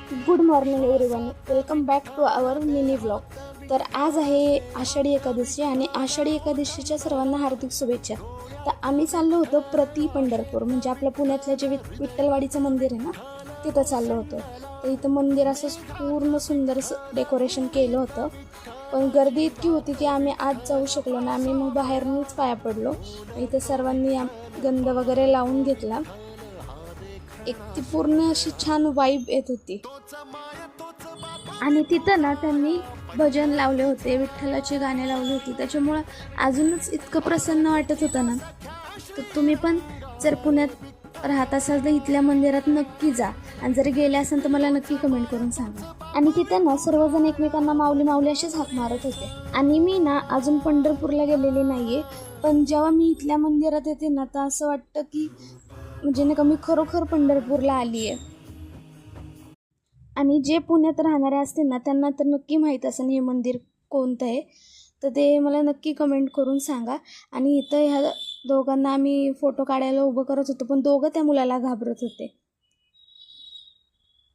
Good morning everyone, welcome back to our mini vlog. तर आज आहे आषाढी एकादशी आणि आषाढी एकादशीच्या सर्वांना हार्दिक शुभेच्छा. तर आम्ही चाललो होतो प्रति पंढरपूर, म्हणजे आपलं पुण्यातलं जे विठ्ठलवाडीचं मंदिर आहे ना, तिथं चाललो होतो. तर इथं मंदिर असं पूर्ण सुंदर डेकोरेशन केलं होतं, पण गर्दी इतकी होती की आम्ही आत जाऊ शकलो ना. आम्ही मग बाहेरूनच पाया पडलो. इथं सर्वांनी गंध वगैरे लावून घेतला. एक ती पूर्ण अशी छान वाईब येत होती. आणि तिथं ना त्यांनी भजन लावले होते, विठ्ठलाची गाणे लावली होती, त्याच्यामुळं अजूनच इतकं प्रसन्न वाटत होतं ना. तर तुम्ही पण जर पुण्यात राहत असाल तर इथल्या मंदिरात नक्की जा, आणि जर गेले असाल तर मला नक्की कमेंट करून सांगा. आणि तिथे ना सर्वजण एकमेकांना माऊली माऊली असेच हाक मारत होते. आणि मी ना अजून पंढरपूरला गेलेली नाहीये, पण जेव्हा मी इथल्या मंदिरात येते ना तर असं वाटतं की म्हणजे नाही का मी खरोखर पंढरपूरला आली आहे. आणि जे पुण्यात राहणारे असतील ना त्यांना तर नक्की माहीत असेल हे मंदिर कोणतं आहे, तर ते मला नक्की कमेंट करून सांगा. आणि इथं ह्या दोघांना आम्ही फोटो काढायला उभं करत होतो, पण दोघं त्या मुलाला घाबरत होते.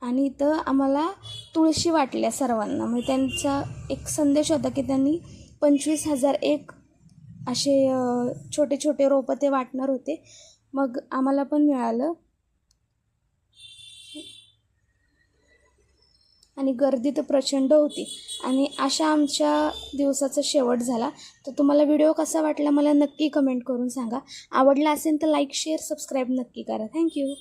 आणि इथं आम्हाला तुळशी वाटल्या सर्वांना, म्हणजे त्यांचा एक संदेश होता की त्यांनी 25,001 असे छोटे छोटे रोपं ते वाटणार होते. मग आम्हाला पण मिळालं. आणि गर्दी तर प्रचंड होती. आणि अशा आमच्या दिवसाचा शेवट झाला. तर तुम्हाला व्हिडिओ कसा वाटला मला नक्की कमेंट करून सांगा. आवडला असेल तर लाईक शेअर सबस्क्राईब नक्की करा. थँक्यू.